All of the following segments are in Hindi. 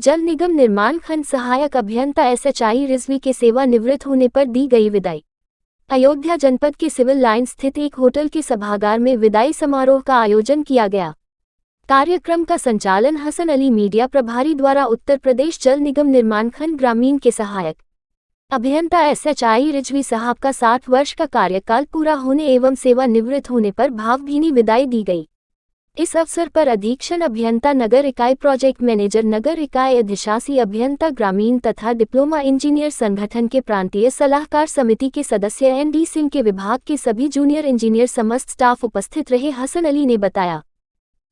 जल निगम निर्माण खंड सहायक अभियंता SHI रिजवी के सेवानिवृत्त होने पर दी गई विदाई। अयोध्या जनपद के सिविल लाइन स्थित एक होटल के सभागार में विदाई समारोह का आयोजन किया गया। कार्यक्रम का संचालन हसन अली मीडिया प्रभारी द्वारा उत्तर प्रदेश जल निगम निर्माण खंड ग्रामीण के सहायक अभियंता SHI रिजवी साहब का 60 वर्ष का कार्यकाल पूरा होने एवं सेवानिवृत्त होने पर भावभीनी विदाई दी गई। इस अवसर पर अधीक्षण अभियंता नगर इकाई, प्रोजेक्ट मैनेजर नगर इकाई, अधिशासी अभियंता ग्रामीण तथा डिप्लोमा इंजीनियर संगठन के प्रांतीय सलाहकार समिति के सदस्य ND सिंह के विभाग के सभी जूनियर इंजीनियर समस्त स्टाफ उपस्थित रहे। हसन अली ने बताया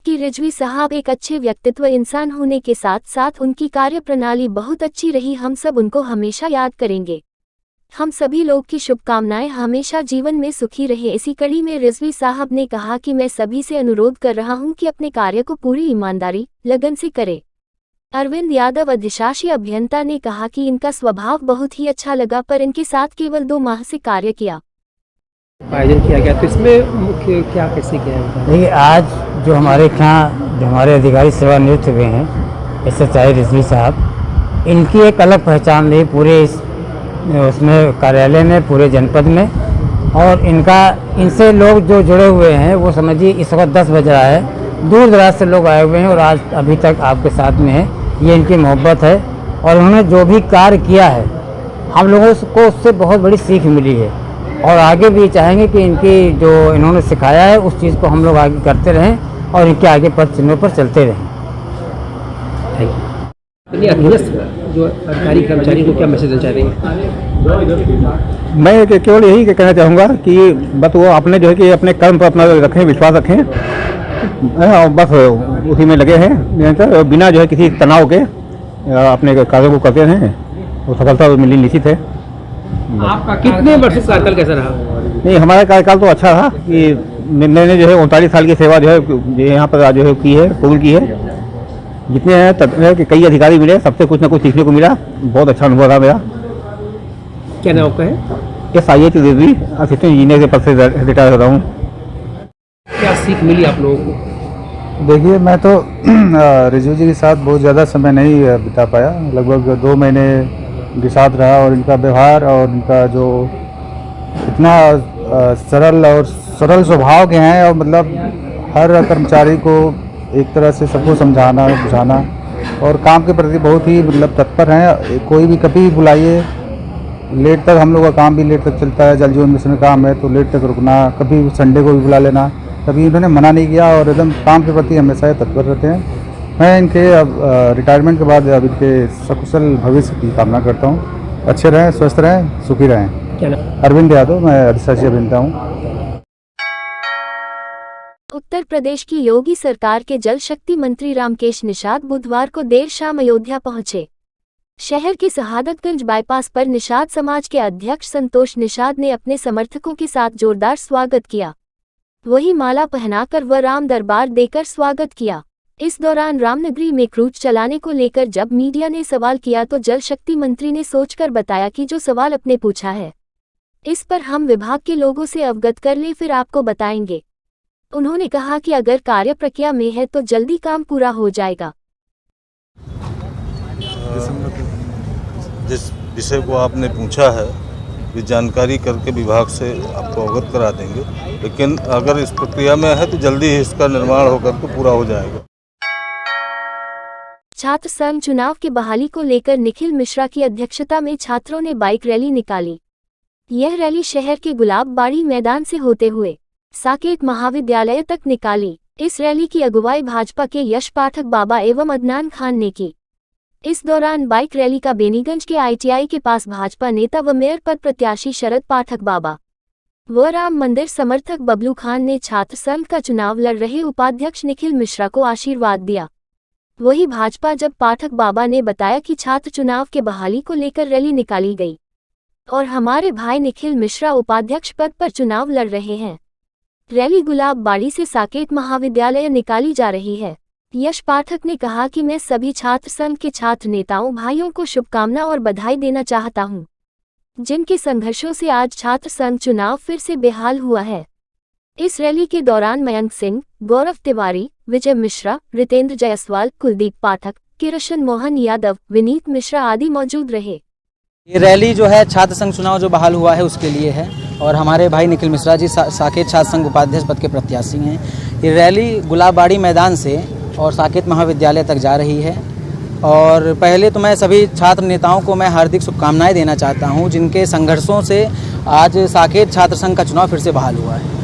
कि रिजवी साहब एक अच्छे व्यक्तित्व इंसान होने के साथ साथ उनकी कार्यप्रणाली बहुत अच्छी रही। हम सब उनको हमेशा याद करेंगे। हम सभी लोग की शुभकामनाएं, हमेशा जीवन में सुखी रहे। इसी कड़ी में रिजवी साहब ने कहा कि मैं सभी से अनुरोध कर रहा हूं कि अपने कार्य को पूरी ईमानदारी लगन से करें। अरविंद यादव अधिशासी अभियंता ने कहा कि इनका स्वभाव बहुत ही अच्छा लगा, पर इनके साथ केवल 2 माह से कार्य किया। आयोजन किया गया, तो इसमें मुख्य क्या कैसे किया है? देखिए, आज जो हमारे यहाँ जो हमारे अधिकारी सेवानिवृत्त हुए हैं SHI रिजवी साहब, इनकी एक अलग पहचान रही पूरे उसमें कार्यालय में, पूरे जनपद में। और इनसे लोग जो जुड़े हुए हैं वो समझिए इस वक्त 10 बज रहा है, दूर दराज से लोग आए हुए हैं और आज अभी तक आपके साथ में है। ये इनकी मोहब्बत है और उन्होंने जो भी कार्य किया है हम लोगों को उससे बहुत बड़ी सीख मिली है और आगे भी चाहेंगे कि इनकी जो इन्होंने सिखाया है उस चीज़ को हम लोग आगे करते रहें और इनके आगे पद चिन्हों पर चलते रहें। Thank you. अधीनस्थ जो अधिकारी कर्मचारी को क्या मैसेज देना चाह रहे हैं? मैं केवल यही कहना चाहूँगा कि बस वो अपने जो है कि अपने कर्म पर अपना रखें, विश्वास रखें और बस उसी में लगे हैं, बिना जो है किसी तनाव के अपने कार्यों को करते हैं वो सफलता मिलनी निश्चित है। आपका कितने वर्ष कार्यकाल कैसा रहा? नहीं, हमारा कार्यकाल तो अच्छा रहा कि मैंने जो है 39 साल की सेवा जो है यहाँ पर जो है की है, कबूल की है। जितने हैं कि कई अधिकारी मिले, सबसे कुछ ना कुछ सीखने को मिला। बहुत अच्छा अनुभव रहा मेरा। क्या नाम आपका है? SIH रिजवी असिस्टेंट इंजीनियर के पद से रिटायर हो रहा हूँ। क्या सीख मिली आप लोगों को? देखिए, मैं तो रिजवी जी के साथ बहुत ज़्यादा समय नहीं बिता पाया, लगभग 2 महीने के साथ रहा और इनका व्यवहार और इनका जो इतना सरल और सरल स्वभाव के हैं और मतलब हर कर्मचारी को एक तरह से सबको समझाना बुझाना और काम के प्रति बहुत ही मतलब तत्पर हैं। कोई भी कभी बुलाइए, लेट तक हम लोग का काम भी लेट तक चलता है। जल जीवन मिशन में काम है तो लेट तक रुकना, कभी संडे को भी बुला लेना, कभी इन्होंने मना नहीं किया और एकदम काम के प्रति हमेशा तत्पर रहते हैं। मैं इनके अब रिटायरमेंट के बाद अब इनके सकुशल भविष्य की कामना करता हूँ। अच्छे रहें, स्वस्थ रहें, सुखी रहें। अरविंद यादव, मैं अधिशासी अभियंता हूँ। उत्तर प्रदेश की योगी सरकार के जल शक्ति मंत्री रामकेश निषाद बुधवार को देर शाम अयोध्या पहुंचे। शहर के शहादतगंज बाईपास पर निषाद समाज के अध्यक्ष संतोष निषाद ने अपने समर्थकों के साथ जोरदार स्वागत किया। वही माला पहनाकर व राम दरबार देकर स्वागत किया। इस दौरान रामनगरी में क्रूज चलाने को लेकर जब मीडिया ने सवाल किया तो जल शक्ति मंत्री ने सोचकर बताया कि जो सवाल अपने पूछा है इस पर हम विभाग के लोगों से अवगत कर लें, फिर आपको बताएंगे। उन्होंने कहा कि अगर कार्य प्रक्रिया में है तो जल्दी काम पूरा हो जाएगा। जिस विषय को आपने पूछा है ये जानकारी करके विभाग से आपको अवगत करा देंगे, लेकिन अगर इस प्रक्रिया में है तो जल्दी ही इसका निर्माण होकर के पूरा हो जाएगा। छात्र संघ चुनाव की बहाली को लेकर निखिल मिश्रा की अध्यक्षता में छात्रों ने बाइक रैली निकाली। यह रैली शहर के गुलाबबाड़ी मैदान से होते हुए साकेत महाविद्यालय तक निकाली। इस रैली की अगुवाई भाजपा के यश पाठक बाबा एवं अदनान खान ने की। इस दौरान बाइक रैली का बेनीगंज के ITI के पास भाजपा नेता व मेयर पद प्रत्याशी शरद पाठक बाबा व राम मंदिर समर्थक बबलू खान ने छात्र संघ का चुनाव लड़ रहे उपाध्यक्ष निखिल मिश्रा को आशीर्वाद दिया। वही भाजपा जब पाठक बाबा ने बताया कि छात्र चुनाव के बहाली को लेकर रैली निकाली गई और हमारे भाई निखिल मिश्रा उपाध्यक्ष पद पर चुनाव लड़ रहे हैं। रैली गुलाबबाड़ी से साकेत महाविद्यालय निकाली जा रही है। यश पाठक ने कहा कि मैं सभी छात्र संघ के छात्र नेताओं भाइयों को शुभकामना और बधाई देना चाहता हूं, जिनके संघर्षों से आज छात्र संघ चुनाव फिर से बेहाल हुआ है। इस रैली के दौरान मयंक सिंह, गौरव तिवारी, विजय मिश्रा, रितेंद्र जायसवाल, कुलदीप पाठक, किशन मोहन यादव, विनीत मिश्रा आदि मौजूद रहे। ये रैली जो है छात्र संघ चुनाव जो बहाल हुआ है उसके लिए है और हमारे भाई निखिल मिश्रा जी साकेत छात्र संघ उपाध्यक्ष पद के प्रत्याशी हैं। ये रैली गुलाबबाड़ी मैदान से और साकेत महाविद्यालय तक जा रही है और पहले तो मैं सभी छात्र नेताओं को मैं हार्दिक शुभकामनाएं देना चाहता हूं जिनके संघर्षों से आज साकेत छात्र संघ का चुनाव फिर से बहाल हुआ है।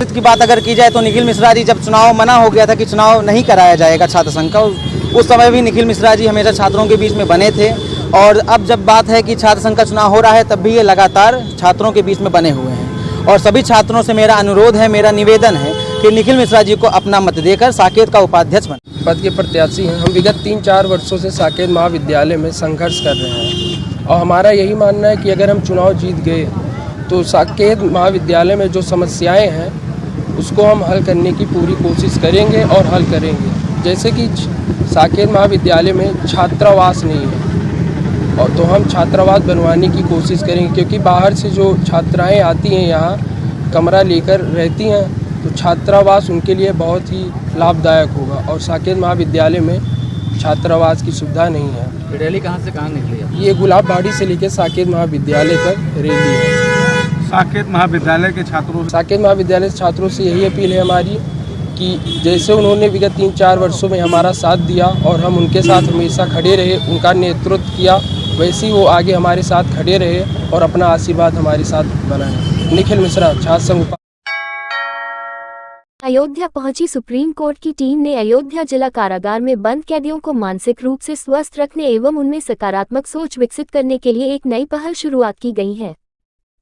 की बात अगर की जाए तो निखिल मिश्रा जी जब चुनाव मना हो गया था कि चुनाव नहीं कराया जाएगा छात्र संघ का, उस समय भी निखिल मिश्रा जी हमेशा छात्रों के बीच में बने थे और अब जब बात है कि छात्र संघ का चुनाव हो रहा है तब भी ये लगातार छात्रों के बीच में बने हुए हैं और सभी छात्रों से मेरा अनुरोध है, मेरा निवेदन है कि निखिल मिश्रा जी को अपना मत देकर साकेत का उपाध्यक्ष बने। पद के प्रत्याशी हैं। हम विगत 3-4 वर्षों से साकेत महाविद्यालय में संघर्ष कर रहे हैं और हमारा यही मानना है कि अगर हम चुनाव जीत गए तो साकेत महाविद्यालय में जो समस्याएं हैं उसको हम हल करने की पूरी कोशिश करेंगे और हल करेंगे। जैसे कि साकेत महाविद्यालय में छात्रावास नहीं है और तो हम छात्रावास बनवाने की कोशिश करेंगे क्योंकि बाहर से जो छात्राएं आती हैं यहाँ कमरा लेकर रहती हैं तो छात्रावास उनके लिए बहुत ही लाभदायक होगा और साकेत महाविद्यालय में छात्रावास की सुविधा नहीं है। रैली कहाँ से कहाँ निकली है? ये गुलाबबाड़ी से लेकर साकेत महाविद्यालय तक रैली है। साकेत महाविद्यालय के छात्रों से यही अपील है हमारी कि जैसे उन्होंने विगत 3-4 वर्षों में हमारा साथ दिया और हम उनके साथ हमेशा खड़े रहे, उनका नेतृत्व किया, वैसे ही वो आगे हमारे साथ खड़े रहे और अपना आशीर्वाद हमारे साथ बनाए। निखिल मिश्रा, छात्र संघ। अयोध्या पहुंची सुप्रीम कोर्ट की टीम ने अयोध्या जिला कारागार में बंद कैदियों को मानसिक रूप से स्वस्थ रखने एवं उनमें सकारात्मक सोच विकसित करने के लिए एक नई पहल शुरुआत की गई है।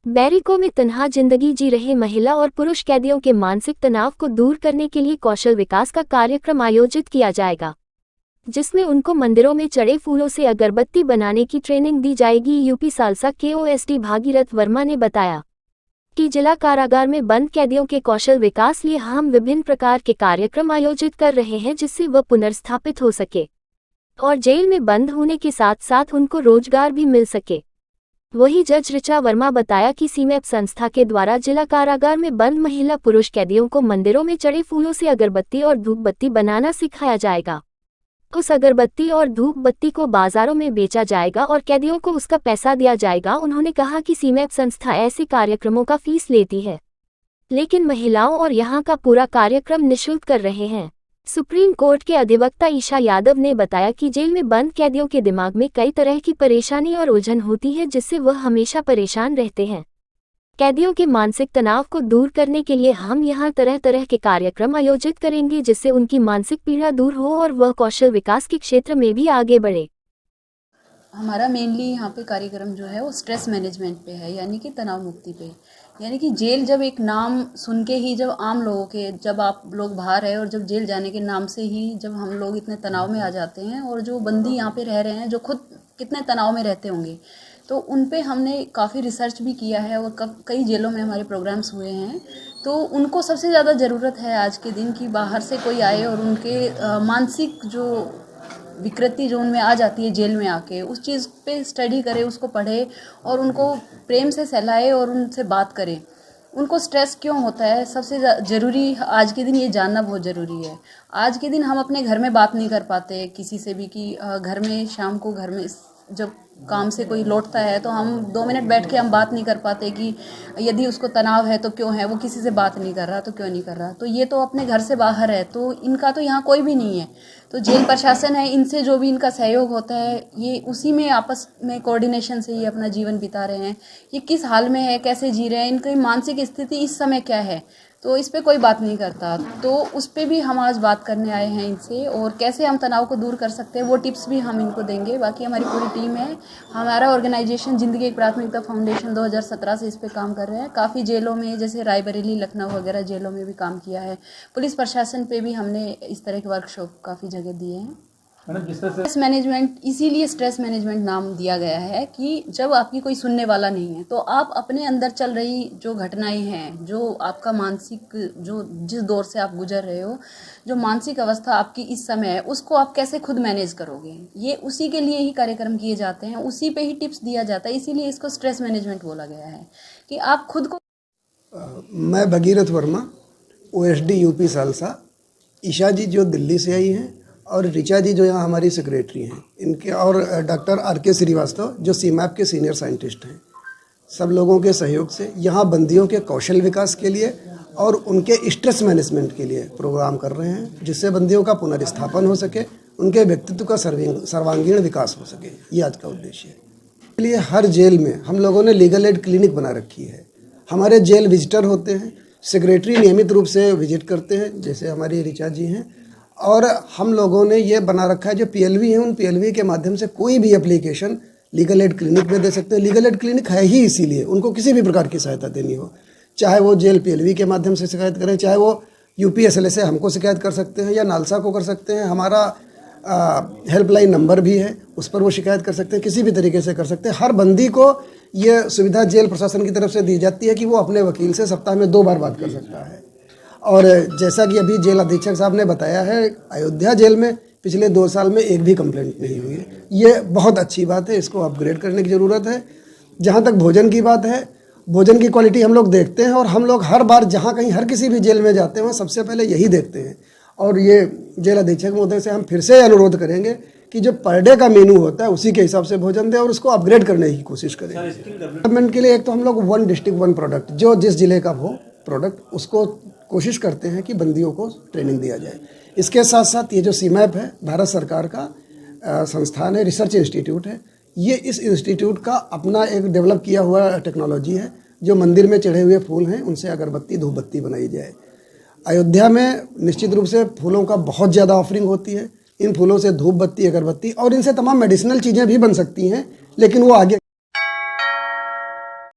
बैरिकों में तन्हा जिंदगी जी रहे महिला और पुरुष कैदियों के मानसिक तनाव को दूर करने के लिए कौशल विकास का कार्यक्रम आयोजित किया जाएगा, जिसमें उनको मंदिरों में चढ़े फूलों से अगरबत्ती बनाने की ट्रेनिंग दी जाएगी। यूपी सालसा के ओएसडी भागीरथ वर्मा ने बताया कि जिला कारागार में बंद कैदियों के कौशल विकास लिए हम विभिन्न प्रकार के कार्यक्रम आयोजित कर रहे हैं जिससे वह पुनर्स्थापित हो सके और जेल में बंद होने के साथ साथ उनको रोजगार भी मिल सके। वही जज ऋचा वर्मा बताया कि सीमैप संस्था के द्वारा जिला कारागार में बंद महिला पुरुष कैदियों को मंदिरों में चढ़े फूलों से अगरबत्ती और धूप बत्ती बनाना सिखाया जाएगा। उस अगरबत्ती और धूप बत्ती को बाजारों में बेचा जाएगा और कैदियों को उसका पैसा दिया जाएगा। उन्होंने कहा कि सीमैप संस्था ऐसे कार्यक्रमों का फीस लेती है, लेकिन महिलाओं और यहाँ का पूरा कार्यक्रम निःशुल्क कर रहे हैं। सुप्रीम कोर्ट के अधिवक्ता ईशा यादव ने बताया कि जेल में बंद कैदियों के दिमाग में कई तरह की परेशानी और उलझन होती है जिससे वह हमेशा परेशान रहते हैं। कैदियों के मानसिक तनाव को दूर करने के लिए हम यहाँ तरह तरह के कार्यक्रम आयोजित करेंगे जिससे उनकी मानसिक पीड़ा दूर हो और वह कौशल विकास के क्षेत्र में भी आगे बढ़े। हमारा मेनली यहाँ पे कार्यक्रम जो है वो स्ट्रेस मैनेजमेंट पे है, यानी कि तनाव मुक्ति पे। यानी कि जेल जब एक नाम सुन के ही जब आम लोगों के जब आप लोग बाहर है और जब जेल जाने के नाम से ही जब हम लोग इतने तनाव में आ जाते हैं और जो बंदी यहाँ पे रह रहे हैं जो खुद कितने तनाव में रहते होंगे, तो उन पे हमने काफ़ी रिसर्च भी किया है और कई जेलों में हमारे प्रोग्राम्स हुए हैं। तो उनको सबसे ज़्यादा ज़रूरत है आज के दिन कि बाहर से कोई आए और उनके मानसिक जो विकृति जो उनमें आ जाती है जेल में आके, उस चीज़ पे स्टडी करे, उसको पढ़े और उनको प्रेम से सहलाए और उनसे बात करें। उनको स्ट्रेस क्यों होता है सबसे ज़रूरी आज के दिन ये जानना बहुत ज़रूरी है। आज के दिन हम अपने घर में बात नहीं कर पाते किसी से भी कि घर में शाम को घर में जब काम से कोई लौटता है तो हम 2 मिनट बैठ के हम बात नहीं कर पाते कि यदि उसको तनाव है तो क्यों है, वो किसी से बात नहीं कर रहा तो क्यों नहीं कर रहा। तो ये तो अपने घर से बाहर है, तो इनका तो यहाँ कोई भी नहीं है। तो जेल प्रशासन है, इनसे जो भी इनका सहयोग होता है ये उसी में आपस में कोऑर्डिनेशन से ही अपना जीवन बिता रहे हैं। ये किस हाल में है, कैसे जी रहे हैं, इनकी मानसिक स्थिति इस समय क्या है, तो इस पे कोई बात नहीं करता। तो उस पे भी हम आज बात करने आए हैं इनसे और कैसे हम तनाव को दूर कर सकते हैं वो टिप्स भी हम इनको देंगे। बाकी हमारी पूरी टीम है, हमारा ऑर्गेनाइजेशन ज़िंदगी एक प्राथमिकता फाउंडेशन 2017 से इस पे काम कर रहे हैं। काफ़ी जेलों में जैसे रायबरेली, लखनऊ वगैरह जेलों में भी काम किया है। पुलिस प्रशासन पे भी हमने इस तरह के वर्कशॉप काफ़ी जगह दिए हैं। स्ट्रेस मैनेजमेंट इसीलिए स्ट्रेस मैनेजमेंट नाम दिया गया है कि जब आपकी कोई सुनने वाला नहीं है तो आप अपने अंदर चल रही जो घटनाएं हैं, जो आपका मानसिक जो जिस दौर से आप गुजर रहे हो, जो मानसिक अवस्था आपकी इस समय है, उसको आप कैसे खुद मैनेज करोगे, ये उसी के लिए ही कार्यक्रम किए जाते हैं, उसी पे ही टिप्स दिया जाता है। इसीलिए इसको स्ट्रेस मैनेजमेंट बोला गया है कि आप खुद को। मैं Bhagirath Varma, OSD UP SALSA. Isha ji जो दिल्ली से आई हैं और ऋचा जी जो यहाँ हमारी सेक्रेटरी हैं, इनके और डॉक्टर RK श्रीवास्तव जो CMAP के सीनियर साइंटिस्ट हैं, सब लोगों के सहयोग से यहाँ बंदियों के कौशल विकास के लिए और उनके स्ट्रेस मैनेजमेंट के लिए प्रोग्राम कर रहे हैं, जिससे बंदियों का पुनर्स्थापन हो सके, उनके व्यक्तित्व का सर्वांगीण विकास हो सके। ये आज का उद्देश्य है। इसके लिए हर जेल में हम लोगों ने लीगल एड क्लिनिक बना रखी है। हमारे जेल विजिटर होते हैं, सेक्रेटरी नियमित रूप से विजिट करते हैं, जैसे हमारी ऋचा जी हैं, और हम लोगों ने ये बना रखा है जो PLV हैं, उन PLV के माध्यम से कोई भी एप्लीकेशन लीगल एड क्लिनिक में दे सकते हैं। लीगल एड क्लिनिक है ही इसीलिए उनको किसी भी प्रकार की सहायता देनी हो, चाहे वो जेल PLV के माध्यम से शिकायत करें, चाहे वो UPSLA से हमको शिकायत कर सकते हैं या नालसा को कर सकते हैं। हमारा हेल्पलाइन नंबर भी है, उस पर वो शिकायत कर सकते हैं, किसी भी तरीके से कर सकते हैं। हर बंदी को ये सुविधा जेल प्रशासन की तरफ से दी जाती है कि वो अपने वकील से सप्ताह में 2 बार बात कर सकता है। और जैसा कि अभी जेल अधीक्षक साहब ने बताया है, अयोध्या जेल में पिछले 2 साल में एक भी कंप्लेंट नहीं हुई है। ये बहुत अच्छी बात है, इसको अपग्रेड करने की ज़रूरत है। जहाँ तक भोजन की बात है, भोजन की क्वालिटी हम लोग देखते हैं और हम लोग हर बार जहाँ कहीं हर किसी भी जेल में जाते हैं वहाँ सबसे पहले यही देखते हैं। और ये जेल अधीक्षक महोदय से हम फिर से अनुरोध करेंगे कि जो पर डे का मेनू होता है उसी के हिसाब से भोजन दें और उसको अपग्रेड करने की कोशिश करें। डेवलपमेंट के लिए एक तो हम लोग 1 डिस्ट्रिक्ट 1 प्रोडक्ट, जो जिस जिले का हो प्रोडक्ट, उसको कोशिश करते हैं कि बंदियों को ट्रेनिंग दिया जाए। इसके साथ साथ ये जो CMAP है, भारत सरकार का संस्थान है, रिसर्च इंस्टीट्यूट है, ये इस इंस्टीट्यूट का अपना एक डेवलप किया हुआ टेक्नोलॉजी है, जो मंदिर में चढ़े हुए फूल हैं उनसे अगरबत्ती धूप बत्ती बनाई जाए। अयोध्या में निश्चित रूप से फूलों का बहुत ज़्यादा ऑफरिंग होती है। इन फूलों से धूप बत्ती, अगरबत्ती और इनसे तमाम मेडिसिनल चीज़ें भी बन सकती हैं, लेकिन वो आगे